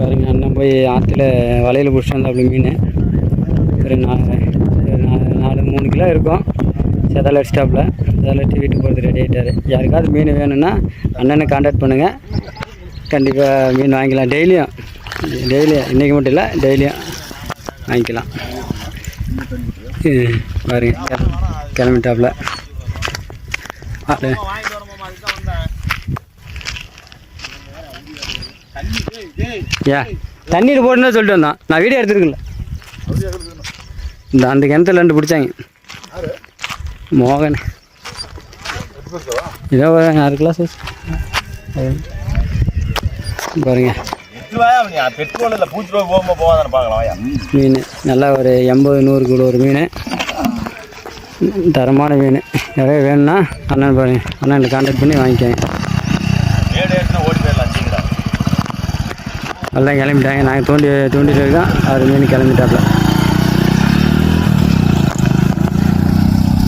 பாருங்க, அண்ணன் போய் ஆற்றுல வலையில் பிடிச்சிட்டு வந்தாப்புல மீன் ஒரு 3 கிலோ இருக்கும். செதால் அடிச்சிட்டாப்புல. செதால் அடிச்சு வீட்டுக்கு போகிறது ரெடி ஆகிட்டார். யாருக்காவது மீன் வேணும்னா அண்ணனை கான்டாக்ட் பண்ணுங்கள், கண்டிப்பாக மீன் வாங்கிக்கலாம். டெய்லியும் இன்றைக்கி மட்டும் இல்லை, டெய்லியும் வாங்கிக்கலாம். பாருங்க கிளம்பிட்டாப்புல. தண்ணீர் போட்டுன்னு சொல்லிட்டு வந்தான். நான் வீடியோ எடுத்துருக்கல. அந்த கிணத்துல 2 பிடிச்சாங்க. மோகன் இதோ 6 கிலோ சைஸ் பாருங்க. மீன் நல்லா ஒரு 80-100 கூட ஒரு மீன், தரமான மீன். நிறைய வேணும்னா அண்ணன் பாருங்க, அண்ணன் கான்டாக்ட் பண்ணி வாங்கிக்கோங்க. எல்லாம் கிளம்பிட்டாங்க. நாங்கள் தூண்டிட்டு இருக்கோம். 6 மீன் கிளம்பிட்டாப்புல.